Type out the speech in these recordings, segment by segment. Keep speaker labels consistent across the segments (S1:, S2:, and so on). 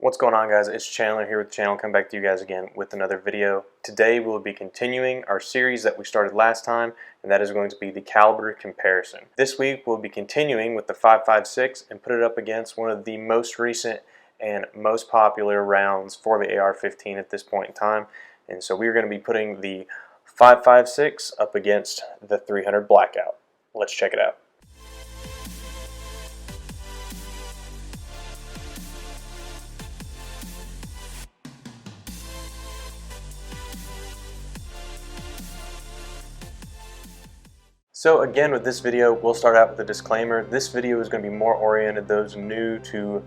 S1: What's going on, guys? It's Chandler here with the channel. Come back to you guys again with another video. Today we'll be continuing our series that we started last time, and that is going to be the caliber comparison. This week we'll be continuing with the 5.56 and put it up against one of the most recent and most popular rounds for the AR-15 at this point in time. And so we're going to be putting the 5.56 up against the 300 Blackout. Let's check it out. So again, with this video, we'll start out with a disclaimer. This video is going to be more oriented those new to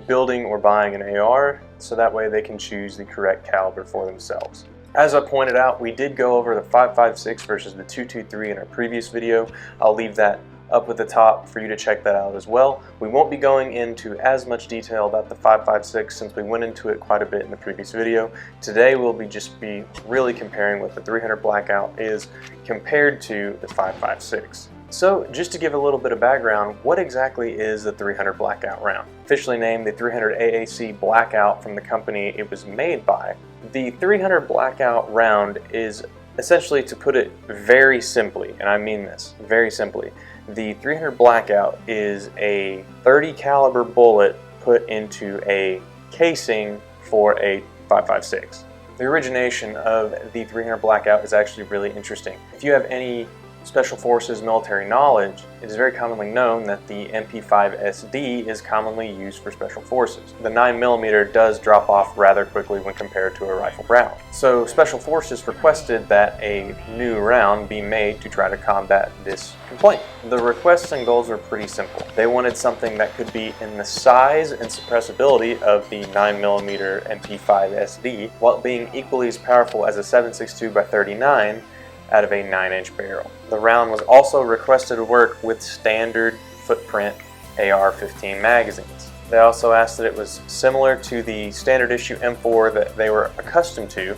S1: building or buying an AR, so that way they can choose the correct caliber for themselves. As I pointed out, we did go over the 5.56 versus the 2.23 in our previous video. I'll leave that up at the top for you to check that out as well. We won't be going into as much detail about the 5.56 since we went into it quite a bit in the previous video. Today we'll just be really comparing what the 300 Blackout is compared to the 5.56. So just to give a little bit of background, what exactly is the 300 Blackout round? Officially named the 300 AAC Blackout from the company it was made by. The 300 Blackout round is essentially, to put it very simply, and I mean this very simply, the 300 Blackout is a 30 caliber bullet put into a casing for a 5.56. The origination of the 300 Blackout is actually really interesting. If you have any Special Forces military knowledge, it is very commonly known that the MP5SD is commonly used for Special Forces. The 9mm does drop off rather quickly when compared to a rifle round. So Special Forces requested that a new round be made to try to combat this complaint. The requests and goals were pretty simple. They wanted something that could be in the size and suppressibility of the 9mm MP5SD while being equally as powerful as a 7.62 by 39 out of a 9-inch barrel. The round was also requested to work with standard footprint AR-15 magazines. They also asked that it was similar to the standard issue M4 that they were accustomed to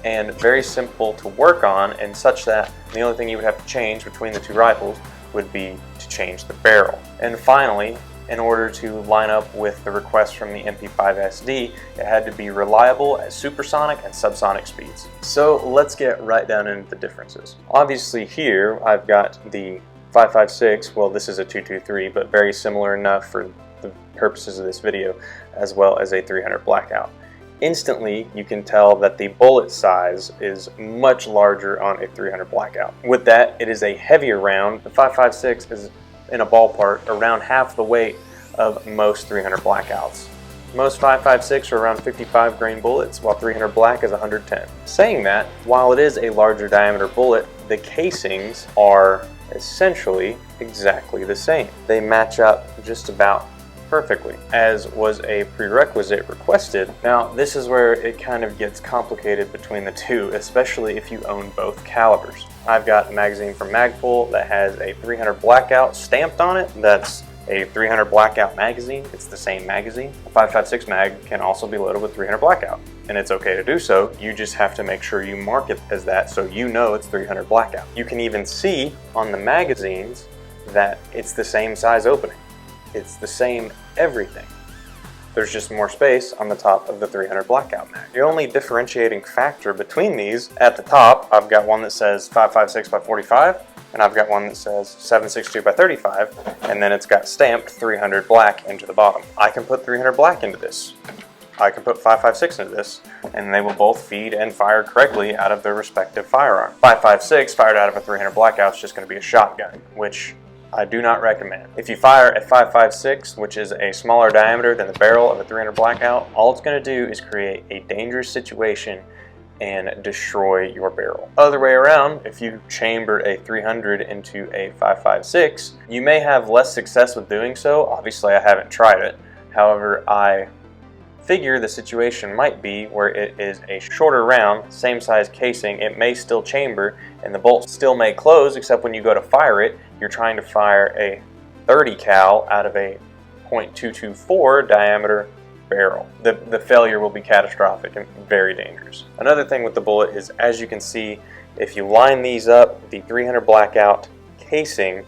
S1: and very simple to work on, and such that the only thing you would have to change between the two rifles would be to change the barrel. And finally, in order to line up with the request from the MP5SD, it had to be reliable at supersonic and subsonic speeds. So let's get right down into the differences. Obviously here I've got the 5.56, well this is a 2.23, but very similar enough for the purposes of this video, as well as a 300 Blackout. Instantly you can tell that the bullet size is much larger on a 300 Blackout. With that, it is a heavier round. The 5.56 is in a ballpark around half the weight of most 300 Blackouts. Most 5.56 are around 55 grain bullets, while 300 Black is 110. Saying that, while it is a larger diameter bullet, the casings are essentially exactly the same. They match up just about perfectly, as was a prerequisite requested. Now, this is where it kind of gets complicated between the two, especially if you own both calibers. I've got a magazine from Magpul that has a 300 Blackout stamped on it. That's a 300 Blackout magazine. It's the same magazine. A 5.56 mag can also be loaded with 300 Blackout, and it's okay to do so. You just have to make sure you mark it as that so you know it's 300 Blackout. You can even see on the magazines that it's the same size opening. It's the same everything. There's just more space on the top of the 300 Blackout mag. The only differentiating factor between these, at the top, I've got one that says 5.56 by 45, and I've got one that says 7.62 by 35, and then it's got stamped 300 Black into the bottom. I can put 300 Black into this. I can put 5.56 into this, and they will both feed and fire correctly out of their respective firearm. 5.56 fired out of a 300 Blackout is just going to be a shotgun, which I do not recommend. If you fire a 5.56, which is a smaller diameter than the barrel of a 300 Blackout, all it's going to do is create a dangerous situation and destroy your barrel. Other way around, if you chamber a 300 into a 5.56, you may have less success with doing so. Obviously, I haven't tried it. However, I figure the situation might be where it is a shorter round, same size casing, it may still chamber and the bolt still may close, except when you go to fire it, you're trying to fire a 30 cal out of a .224 diameter barrel. The failure will be catastrophic and very dangerous. Another thing with the bullet is, as you can see, if you line these up, the 300 Blackout casing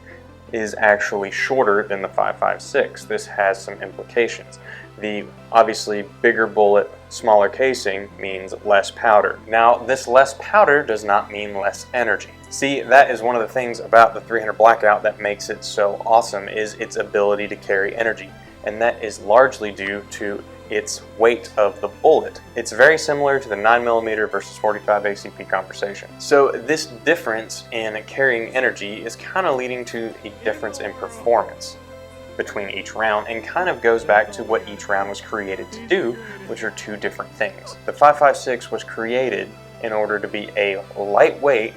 S1: is actually shorter than the 5.56. This has some implications. The obviously bigger bullet, smaller casing means less powder. Now, this less powder does not mean less energy. See, that is one of the things about the 300 Blackout that makes it so awesome, is its ability to carry energy. And that is largely due to its weight of the bullet. It's very similar to the 9mm versus 45 ACP conversation. So this difference in carrying energy is kind of leading to a difference in performance between each round, and kind of goes back to what each round was created to do, which are two different things. The 5.56 was created in order to be a lightweight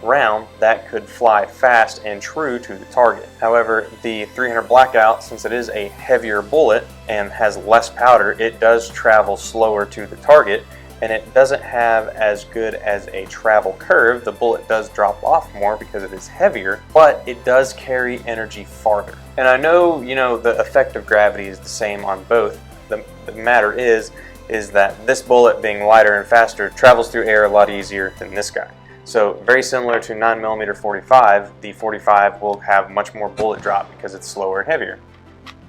S1: round that could fly fast and true to the target. However, the 300 Blackout, since it is a heavier bullet and has less powder, it does travel slower to the target, and it doesn't have as good as a travel curve. The bullet does drop off more because it is heavier, but it does carry energy farther. And I know, the effect of gravity is the same on both. The matter is that this bullet, being lighter and faster, travels through air a lot easier than this guy. So very similar to 9mm 45, the 45 will have much more bullet drop because it's slower and heavier.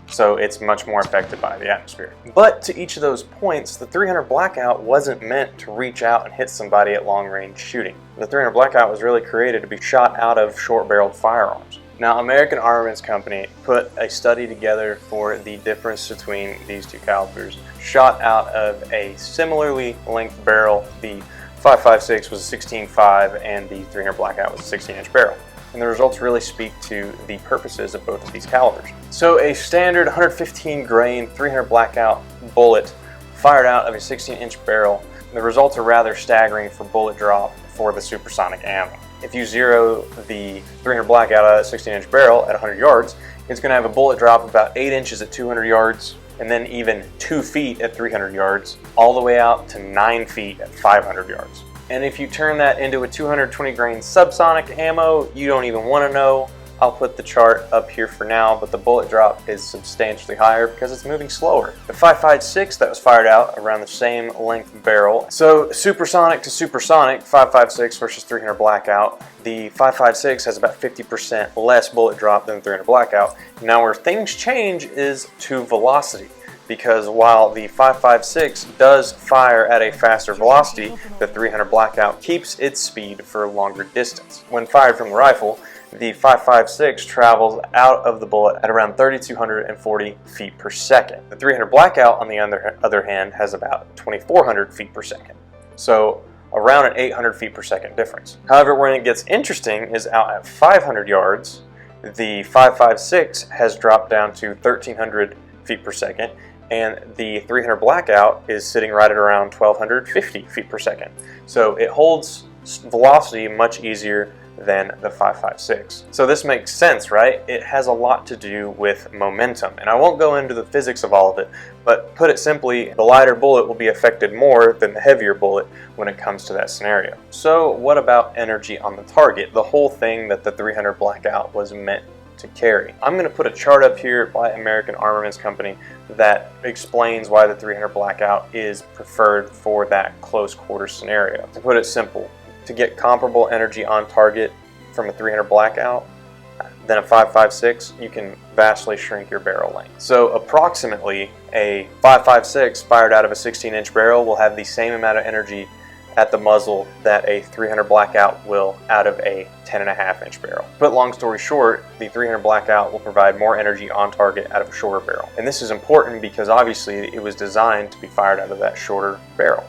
S1: So it's much more affected by the atmosphere. But to each of those points, the 300 Blackout wasn't meant to reach out and hit somebody at long range shooting. The 300 Blackout was really created to be shot out of short-barreled firearms. Now, American Armaments Company put a study together for the difference between these two calibers, shot out of a similarly length barrel. The 5.56 was a 16.5 and the 300 Blackout was a 16-inch barrel. And the results really speak to the purposes of both of these calibers. So a standard 115 grain 300 Blackout bullet fired out of a 16-inch barrel, the results are rather staggering for bullet drop for the supersonic ammo. If you zero the 300 Blackout out of that 16-inch barrel at 100 yards, it's going to have a bullet drop of about 8 inches at 200 yards, and then even 2 feet at 300 yards, all the way out to 9 feet at 500 yards. And if you turn that into a 220 grain subsonic ammo, you don't even want to know. I'll put the chart up here for now, but the bullet drop is substantially higher because it's moving slower. The 5.56 that was fired out around the same length barrel. So supersonic to supersonic, 5.56 versus 300 Blackout. The 5.56 has about 50% less bullet drop than the 300 Blackout. Now where things change is to velocity, because while the 5.56 does fire at a faster velocity, the 300 Blackout keeps its speed for a longer distance. When fired from the rifle, the 5.56 travels out of the bullet at around 3,240 feet per second. The 300 Blackout, on the other hand, has about 2,400 feet per second. So around an 800 feet per second difference. However, when it gets interesting is out at 500 yards, the 5.56 has dropped down to 1,300 feet per second, and the 300 Blackout is sitting right at around 1,250 feet per second. So it holds velocity much easier than the 5.56. So this makes sense, right? It has a lot to do with momentum, and I won't go into the physics of all of it, but put it simply, the lighter bullet will be affected more than the heavier bullet when it comes to that scenario. So what about energy on the target, the whole thing that the 300 Blackout was meant to carry? I'm going to put a chart up here by American Armaments Company that explains why the 300 Blackout is preferred for that close quarter scenario. To put it simple, to get comparable energy on target from a 300 Blackout than a 5.56, you can vastly shrink your barrel length. So approximately a 5.56 fired out of a 16-inch barrel will have the same amount of energy at the muzzle that a 300 Blackout will out of a 10.5-inch barrel. But long story short, the 300 Blackout will provide more energy on target out of a shorter barrel. And this is important because obviously it was designed to be fired out of that shorter barrel.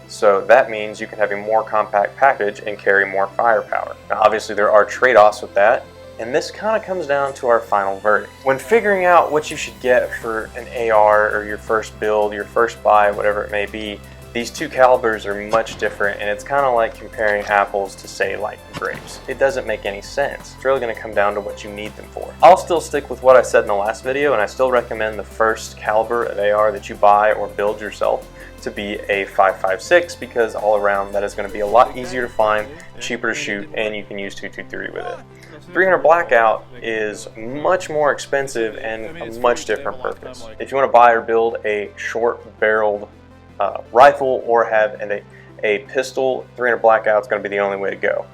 S1: So that means you can have a more compact package and carry more firepower. Now obviously there are trade-offs with that, and this kind of comes down to our final verdict. When figuring out what you should get for an AR or your first build, your first buy, whatever it may be, these two calibers are much different, and it's kind of like comparing apples to, say, like grapes. It doesn't make any sense. It's really going to come down to what you need them for. I'll still stick with what I said in the last video, and I still recommend the first caliber of AR that you buy or build yourself to be a 5.56, because all around that is going to be a lot easier to find, cheaper to shoot, and you can use 223 with it. 300 Blackout is much more expensive and a much different purpose. If you want to buy or build a short-barreled rifle or have a pistol, 300 Blackout is going to be the only way to go.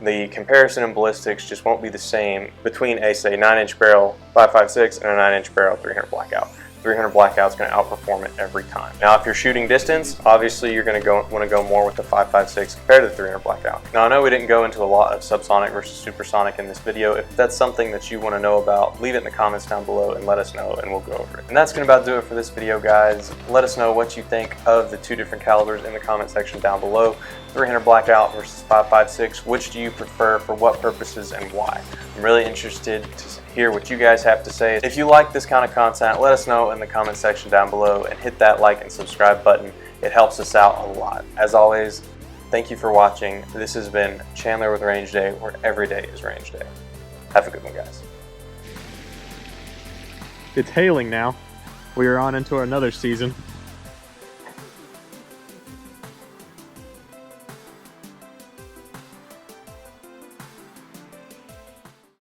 S1: The comparison in ballistics just won't be the same between a, say, 9-inch barrel 5.56 and a 9-inch barrel 300 Blackout. 300 blackout is going to outperform it every time. Now, if you're shooting distance, obviously you're going to want to go more with the 5.56 compared to the 300 blackout. Now, I know we didn't go into a lot of subsonic versus supersonic in this video. If that's something that you want to know about, leave it in the comments down below and let us know, and we'll go over it. And that's going to about do it for this video, guys. Let us know what you think of the two different calibers in the comment section down below. 300 blackout versus 5.56. Which do you prefer, for what purposes, and why? I'm really interested to hear what you guys have to say. If you like this kind of content, let us know in the comment section down below and hit that like and subscribe button. It helps us out a lot. As always, thank you for watching. This has been Chandler with Range Day, where every day is range day. Have a good one, guys.
S2: It's hailing now. We are on into another season.